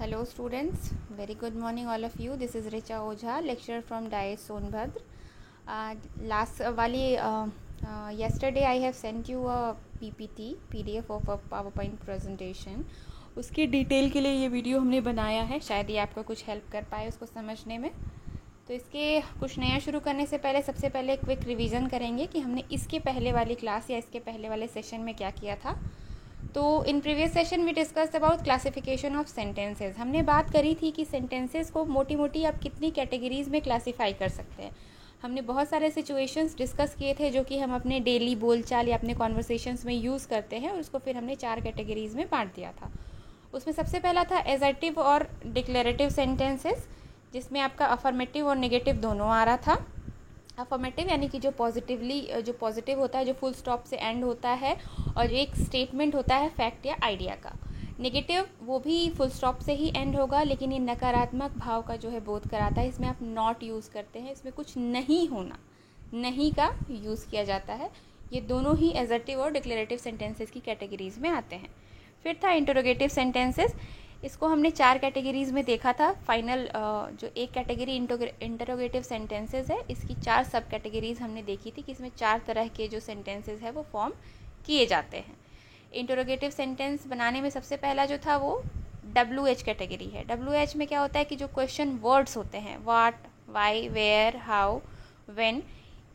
Hello students, very good morning all of you. This is Richa Ojha, lecturer from DIES Sonbhadra. Yesterday I have sent you a PPT, PDF of a PowerPoint presentation. उसकी detail के लिए ये video हमने बनाया है, शायद ये आपको कुछ हेल्प कर पाए उसको समझने में। तो इसके कुछ नया शुरू करने से पहले सबसे पहले क्विक रिवीजन करेंगे कि हमने इसके पहले वाली क्लास या इसके पहले वाले सेशन में क्या किया था। तो in previous session we discuss about classification of sentences. हमने बात करी थी कि सेंटेंसेस को मोटी मोटी आप कितनी कैटेगरीज में क्लासीफाई कर सकते हैं। हमने बहुत सारे सिचुएशंस डिस्कस किए थे जो कि हम अपने डेली बोलचाल या अपने कॉन्वर्सेशंस में यूज़ करते हैं, और उसको फिर हमने 4 कैटेगरीज में बांट दिया था। उसमें सबसे पहला था एजर्टिव और डिक्लेरेटिव सेंटेंसेस, जिसमें आपका अफर्मेटिव और नेगेटिव दोनों आ रहा था। अफर्मेटिव यानी कि जो पॉजिटिव होता है, जो फुल स्टॉप से एंड होता है और एक स्टेटमेंट होता है फैक्ट या आइडिया का। नेगेटिव वो भी फुल स्टॉप से ही एंड होगा, लेकिन ये नकारात्मक भाव का जो है बोध कराता है। इसमें आप नॉट यूज़ करते हैं, इसमें कुछ नहीं होना, नहीं का यूज़ किया जाता है। ये दोनों ही एजर्टिव और डिक्लेरेटिव सेंटेंसेस की कैटेगरीज में आते हैं। फिर था इंटरोगेटिव सेंटेंसेस। इसको हमने 4 कैटेगरीज में देखा था। फाइनल जो एक कैटेगरी इंटरोगेटिव सेंटेंसेस है, इसकी 4 सब कैटेगरीज हमने देखी थी कि इसमें 4 तरह के जो सेंटेंसेस है वो फॉर्म किए जाते हैं। इंटरोगेटिव सेंटेंस बनाने में सबसे पहला जो था वो WH कैटेगरी है। WH में क्या होता है कि जो क्वेश्चन वर्ड्स होते हैं, what, why, where, how, when,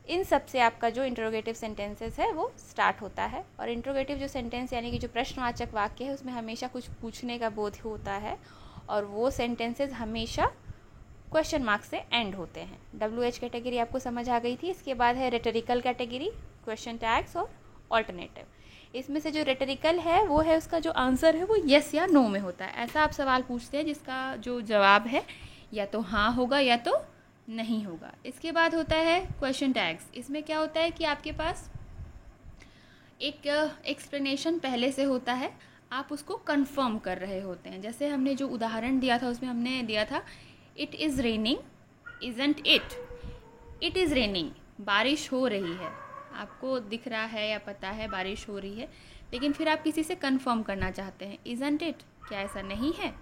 इन सब से आपका जो इंटरोगेटिव सेंटेंसेस है वो स्टार्ट होता है। और इंटरोगेटिव जो सेंटेंस यानी कि जो प्रश्नवाचक वाक्य है, उसमें हमेशा कुछ पूछने का बोध होता है, और वो सेंटेंसेस हमेशा क्वेश्चन मार्क से एंड होते हैं। WH कैटेगरी आपको समझ आ गई थी। इसके बाद है रेटोरिकल कैटेगरी, क्वेश्चन टैग्स और ऑल्टरनेटिव। इसमें से जो रेटोरिकल है वो है, उसका जो आंसर है वो यस या नो में होता है। ऐसा आप सवाल पूछते हैं जिसका जो जवाब है या तो हाँ होगा या तो नहीं होगा। इसके बाद होता है क्वेश्चन टैग्स। इसमें क्या होता है कि आपके पास एक एक्सप्लेनेशन पहले से होता है, आप उसको कंफर्म कर रहे होते हैं। जैसे हमने जो उदाहरण दिया था उसमें हमने दिया था it is raining, isn't it. It is raining, बारिश हो रही है, आपको दिख रहा है या पता है बारिश हो रही है, लेकिन फिर आप किसी से कंफर्म करना चाहते हैं, इजंट इट, क्या ऐसा नहीं है।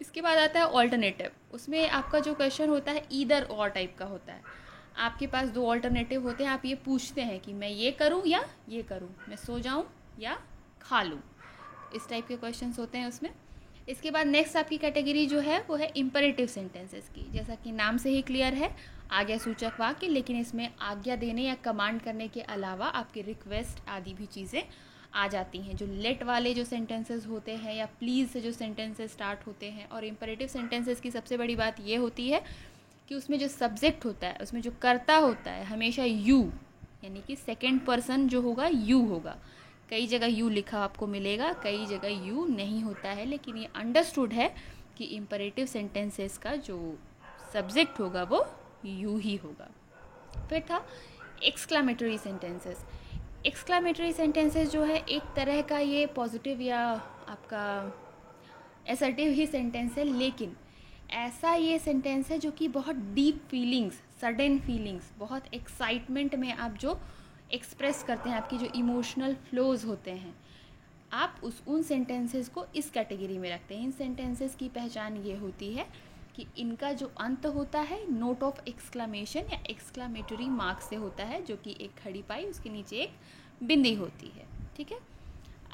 इसके बाद आता है ऑल्टरनेटिव। उसमें आपका जो क्वेश्चन होता है ईदर और टाइप का होता है। आपके पास 2 ऑल्टरनेटिव होते हैं, आप ये पूछते हैं कि मैं ये करूं या ये करूं, मैं सो जाऊं या खा लूं। इस टाइप के क्वेश्चंस होते हैं उसमें। इसके बाद नेक्स्ट आपकी कैटेगरी जो है वो है इम्परेटिव सेंटेंसेस की। जैसा कि नाम से ही क्लियर है, आज्ञा सूचक वाक्य, लेकिन इसमें आज्ञा देने या कमांड करने के अलावा आपके रिक्वेस्ट आदि भी चीज़ें आ जाती हैं। जो लेट वाले जो सेंटेंसेस होते हैं या प्लीज़ से जो सेंटेंसेस स्टार्ट होते हैं। और इम्परेटिव सेंटेंसेस की सबसे बड़ी बात ये होती है कि उसमें जो सब्जेक्ट होता है, उसमें जो कर्ता होता है, हमेशा यू, यानी कि सेकेंड पर्सन जो होगा यू होगा। कई जगह यू लिखा आपको मिलेगा, कई जगह यू नहीं होता है, लेकिन ये अंडरस्टूड है कि इम्परेटिव सेंटेंसेस का जो सब्जेक्ट होगा वो यू ही होगा। फिर था एक्सक्लामेटरी सेंटेंसेस। एक्सक्लामेटरी सेंटेंसेस जो है एक तरह का ये पॉजिटिव या आपका असर्टिव ही सेंटेंस है, लेकिन ऐसा ये सेंटेंस है जो कि बहुत डीप फीलिंग्स, सडन फीलिंग्स, बहुत एक्साइटमेंट में आप जो एक्सप्रेस करते हैं, आपकी जो इमोशनल फ्लोज होते हैं, आप उन सेंटेंसेस को इस कैटेगरी में रखते हैं। इन सेंटेंसेस की पहचान ये होती है कि इनका जो अंत होता है नोट ऑफ एक्सक्लामेशन या एक्सक्लामेटरी मार्क से होता है, जो कि एक खड़ी पाई, उसके नीचे एक बिंदी होती है। ठीक है,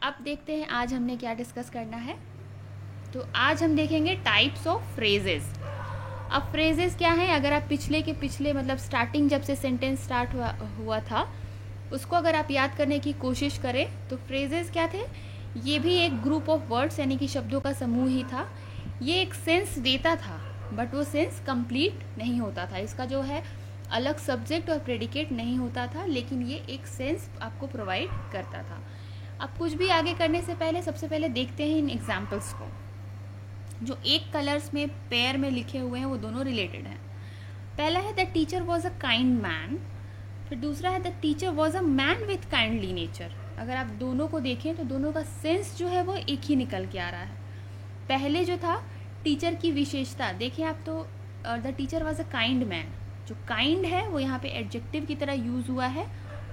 अब देखते हैं आज हमने क्या डिस्कस करना है। तो आज हम देखेंगे टाइप्स ऑफ फ्रेजेस। अब फ्रेजेस क्या हैं, अगर आप पिछले मतलब स्टार्टिंग जब से सेंटेंस स्टार्ट हुआ था उसको अगर आप याद करने की कोशिश करें तो फ्रेजेस क्या थे, ये भी एक ग्रुप ऑफ वर्ड्स यानी कि शब्दों का समूह ही था। ये एक सेंस देता था, बट वो सेंस कंप्लीट नहीं होता था। इसका जो है अलग सब्जेक्ट और प्रेडिकेट नहीं होता था, लेकिन ये एक सेंस आपको प्रोवाइड करता था। अब कुछ भी आगे करने से पहले सबसे पहले देखते हैं इन एग्जाम्पल्स को। जो एक कलर्स में पेयर में लिखे हुए हैं वो दोनों रिलेटेड हैं। पहला है the teacher was a kind man, फिर दूसरा है the teacher was a man with kindly nature. अगर आप दोनों को देखें तो दोनों का सेंस जो है वो एक ही निकल के आ रहा है। पहले जो था टीचर की विशेषता, देखें आप तो the teacher was a kind man, जो काइंड है वो यहाँ पे एडजेक्टिव की तरह यूज़ हुआ है,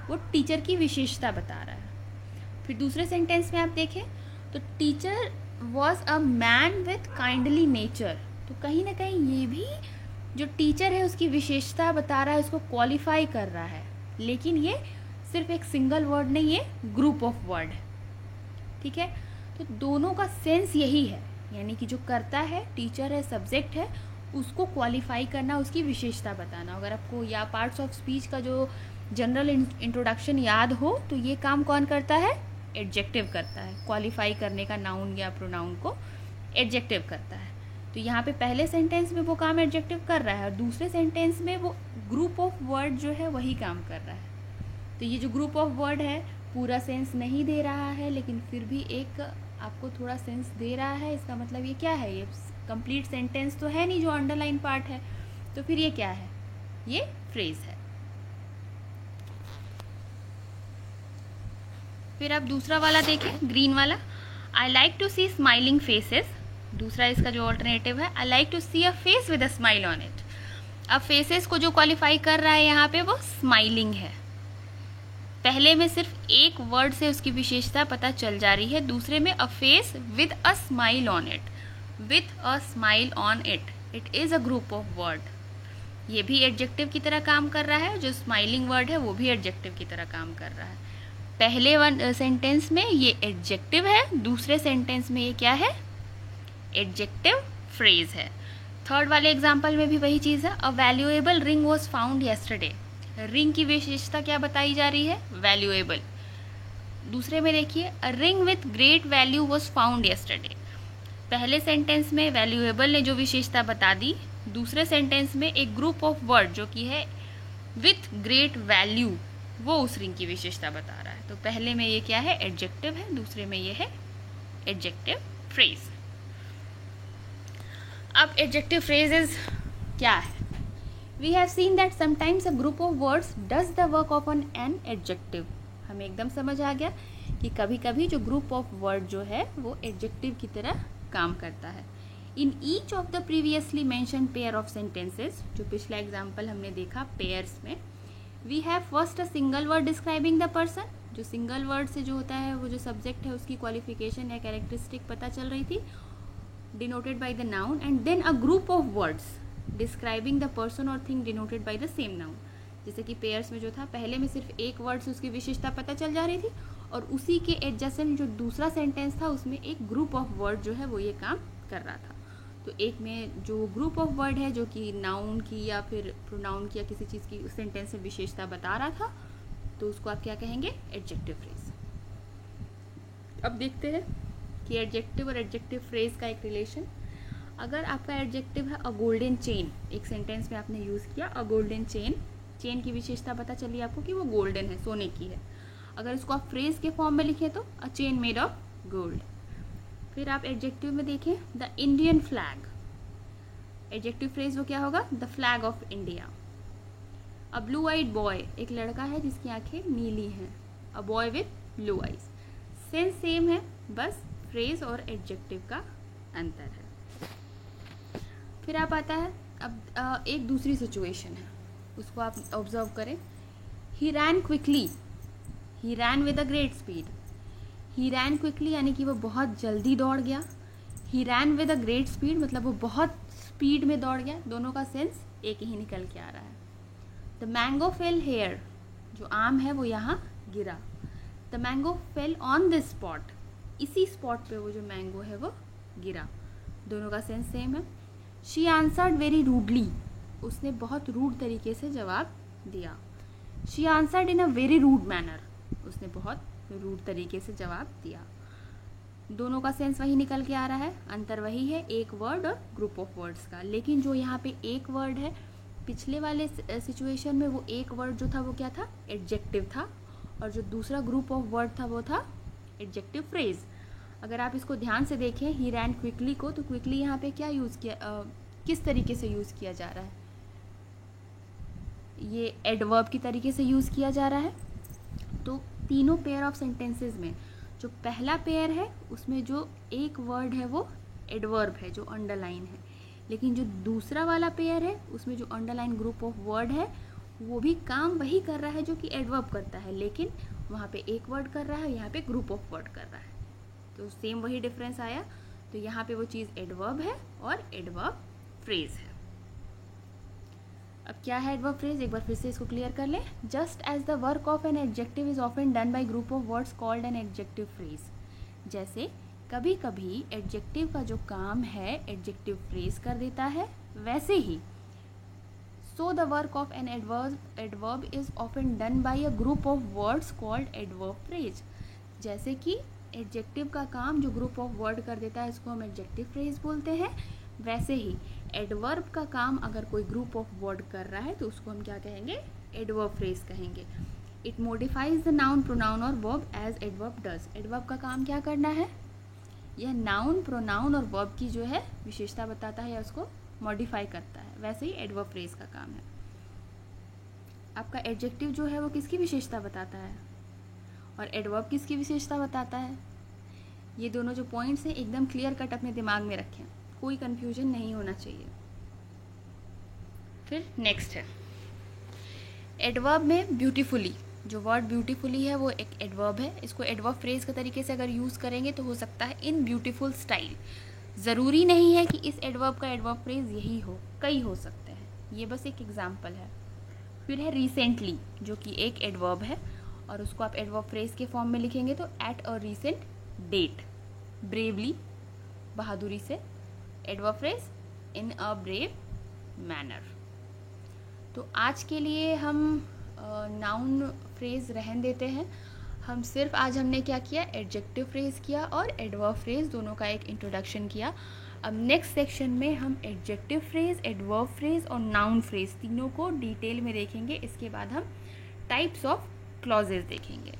वो टीचर की विशेषता बता रहा है। फिर दूसरे सेंटेंस में आप देखें तो teacher was a man with kindly nature. तो कहीं ना कहीं ये भी जो टीचर है उसकी विशेषता बता रहा है, उसको क्वालिफाई कर रहा है, लेकिन ये सिर्फ एक सिंगल वर्ड नहीं है, ग्रुप ऑफ वर्ड है। ठीक है, तो दोनों का सेंस यही है, यानी कि जो करता है टीचर है, सब्जेक्ट है, उसको क्वालिफाई करना, उसकी विशेषता बताना। अगर आपको या पार्ट्स ऑफ स्पीच का जो जनरल इंट्रोडक्शन याद हो तो ये काम कौन करता है? एडजेक्टिव करता है। क्वालिफाई करने का नाउन या प्रोनाउन को एडजेक्टिव करता है। तो यहाँ पे पहले सेंटेंस में वो काम एडजेक्टिव कर रहा है और दूसरे सेंटेंस में वो ग्रुप ऑफ वर्ड जो है वही काम कर रहा है। तो ये जो ग्रुप ऑफ वर्ड है पूरा सेंस नहीं दे रहा है, लेकिन फिर भी एक आपको थोड़ा सेंस दे रहा है। इसका मतलब ये क्या है? ये कंप्लीट सेंटेंस तो है नहीं जो अंडरलाइन पार्ट है, तो फिर ये क्या है? ये फ्रेज है। फिर आप दूसरा वाला देखें, ग्रीन वाला, I like to see smiling faces. दूसरा इसका जो ऑल्टरनेटिव है, I like to see a face with a smile on it. अब फेसेस को जो क्वालिफाई कर रहा है यहाँ पे वो स्माइलिंग है। पहले में सिर्फ एक वर्ड से उसकी विशेषता पता चल जा रही है, दूसरे में अ face with a smile on it. With a smile on it, it is a group of word. ये भी एडजेक्टिव की तरह काम कर रहा है, जो स्माइलिंग वर्ड है वो भी एडजेक्टिव की तरह काम कर रहा है। पहले सेंटेंस में ये एडजेक्टिव है, दूसरे सेंटेंस में ये क्या है? एडजेक्टिव फ्रेज है। थर्ड वाले एग्जाम्पल में भी वही चीज़ है, अ valuable ring was found yesterday. Ring की विशेषता क्या बताई जा रही है? वैल्यूएबल। दूसरे में देखिए, a ring with great value was found yesterday. पहले सेंटेंस में वैल्यूएबल ने जो विशेषता बता दी, दूसरे सेंटेंस में एक ग्रुप ऑफ वर्ड जो कि है विथ ग्रेट वैल्यू, वो उस रिंग की विशेषता बता रहा है। तो पहले में ये क्या है? एडजेक्टिव है, दूसरे में ये है एडजेक्टिव फ्रेज। अब एडजेक्टिव फ्रेजेस क्या है? We have seen that sometimes a group of words does the work of an adjective. हमें एकदम समझ आ गया कि कभी कभी जो ग्रुप ऑफ वर्ड जो है वो एडजेक्टिव की तरह काम करता है। In each of the previously mentioned pair of sentences, जो पिछला एग्जाम्पल हमने देखा पेयर्स में, we have first a single word describing the person. जो सिंगल वर्ड से जो होता है वो जो सब्जेक्ट है उसकी क्वालिफिकेशन या कैरेक्टरिस्टिक पता चल रही थी, denoted by the noun, and then a group of words describing the person और thing denoted by the same noun. जैसे कि पेयर्स में जो था, पहले में सिर्फ एक वर्ड से उसकी विशेषता पता चल जा रही थी और उसी के एडजेसेंट जो दूसरा सेंटेंस था उसमें एक ग्रुप ऑफ वर्ड जो है वो ये काम कर रहा था। तो एक में जो ग्रुप ऑफ वर्ड है जो कि नाउन की या फिर प्रोनाउन की या किसी चीज़ की सेंटेंस में विशेषता बता रहा था, तो उसको आप क्या कहेंगे? Adjective phrase. अब देखते हैं कि एडजेक्टिव और एडजेक्टिव फ्रेज का एक रिलेशन। अगर आपका एडजेक्टिव है अ गोल्डन चेन, एक सेंटेंस में आपने यूज़ किया अ गोल्डन चेन, चेन की विशेषता पता चली आपको कि वो गोल्डन है, सोने की है। अगर इसको आप फ्रेज के फॉर्म में लिखें तो a chain made of gold. फिर आप एडजेक्टिव में देखें the Indian flag, adjective phrase वो क्या होगा? The flag of India. A blue eyed boy, एक लड़का है जिसकी आंखें नीली हैं, a boy with blue eyes. Sense same है, बस फ्रेज और एडजेक्टिव का अंतर है। फिर आप आता है अब एक दूसरी सिचुएशन है, उसको आप ऑब्जर्व करें। He ran quickly, he ran with a great speed. He ran quickly यानी कि वो बहुत जल्दी दौड़ गया, he ran with a great speed मतलब वो बहुत स्पीड में दौड़ गया। दोनों का सेंस एक ही निकल के आ रहा है। द मैंगो फेल हेयर, जो आम है वो यहाँ गिरा। The mango fell on this spot, इसी स्पॉट पे वो जो मैंगो है वो गिरा। दोनों का सेंस सेम है। शी आंसर्ड वेरी रूडली, उसने बहुत रूड तरीके से जवाब दिया। She answered in a very rude manner, उसने बहुत रूड तरीके से जवाब दिया। दोनों का सेंस वही निकल के आ रहा है, अंतर वही है, एक वर्ड और ग्रुप ऑफ वर्ड्स का। लेकिन जो यहाँ पे एक वर्ड है, पिछले वाले सिचुएशन में वो एक वर्ड जो था वो क्या था? एडजेक्टिव था, और जो दूसरा ग्रुप ऑफ वर्ड था वो था एडजेक्टिव फ्रेज। अगर आप इसको ध्यान से देखें ही रैन क्विकली को, तो क्विकली यहाँ पे क्या यूज़ किया, किस तरीके से यूज़ किया जा रहा है? ये एडवर्ब की तरीके से यूज़ किया जा रहा है। तो तीनों पेयर ऑफ सेंटेंसेस में जो पहला पेयर है उसमें जो एक वर्ड है वो एडवर्ब है जो अंडरलाइन है, लेकिन जो दूसरा वाला पेयर है उसमें जो अंडरलाइन ग्रुप ऑफ वर्ड है वो भी काम वही कर रहा है जो कि एडवर्ब करता है, लेकिन वहाँ पे एक वर्ड कर रहा है, यहाँ पे ग्रुप ऑफ वर्ड कर रहा है। तो सेम वही डिफरेंस आया। तो यहाँ पे वो चीज़ एडवर्ब है और एडवर्ब फ्रेज है। अब क्या है एडवर्ब फ्रेज, एक बार फिर से इसको क्लियर कर लें। Just as the work of an adjective is often done by group of words called an adjective phrase. जैसे कभी कभी एडजेक्टिव का जो काम है एडजेक्टिव फ्रेज कर देता है, वैसे ही so the work of an adverb is often done by a group of words called adverb phrase। जैसे कि एडजेक्टिव का काम जो ग्रुप ऑफ वर्ड कर देता है इसको हम एडजेक्टिव फ्रेज बोलते हैं, वैसे ही एडवर्ब का काम अगर कोई ग्रुप ऑफ वर्ड कर रहा है तो उसको हम क्या कहेंगे, एडवर्ब फ्रेज कहेंगे। It modifies the noun pronoun और verb as adverb does. Adverb का काम क्या करना है, यह नाउन प्रोनाउन और वर्ब की जो है विशेषता बताता है या उसको मॉडिफाई करता है, वैसे ही एडवर्ब फ्रेज का काम है। आपका एडजेक्टिव जो है वो किसकी विशेषता बताता है और एडवर्ब किसकी विशेषता बताता है। ये दोनों जो पॉइंट्स हैं एकदम क्लियर कट अपने दिमाग में रखें, कोई कंफ्यूजन नहीं होना चाहिए। फिर नेक्स्ट है एडवर्ब में ब्यूटीफुली। जो वर्ड ब्यूटीफुली है वो एक एडवर्ब है। इसको एडवर्ब फ्रेज के तरीके से अगर यूज़ करेंगे तो हो सकता है इन ब्यूटीफुल स्टाइल। ज़रूरी नहीं है कि इस एडवर्ब का एडवर्ब फ्रेज यही हो, कई हो सकते हैं, ये बस एक एग्जाम्पल है। फिर है रिसेंटली, जो कि एक एडवर्ब है और उसको आप एडवर्ब फ्रेज के फॉर्म में लिखेंगे तो at a recent date. Bravely, बहादुरी से, adverb phrase in a brave manner. तो आज के लिए हम नाउन फ्रेज रहन देते हैं। हम सिर्फ आज हमने क्या किया, एडजेक्टिव फ्रेज किया और एडवर्ब फ्रेज दोनों का एक इंट्रोडक्शन किया। अब नेक्स्ट सेक्शन में हम एडजेक्टिव फ्रेज, एडवर्ब फ्रेज और नाउन फ्रेज तीनों को डिटेल में देखेंगे। इसके बाद हम टाइप्स ऑफ क्लॉजेज देखेंगे।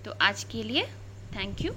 तो आज के लिए थैंक यू।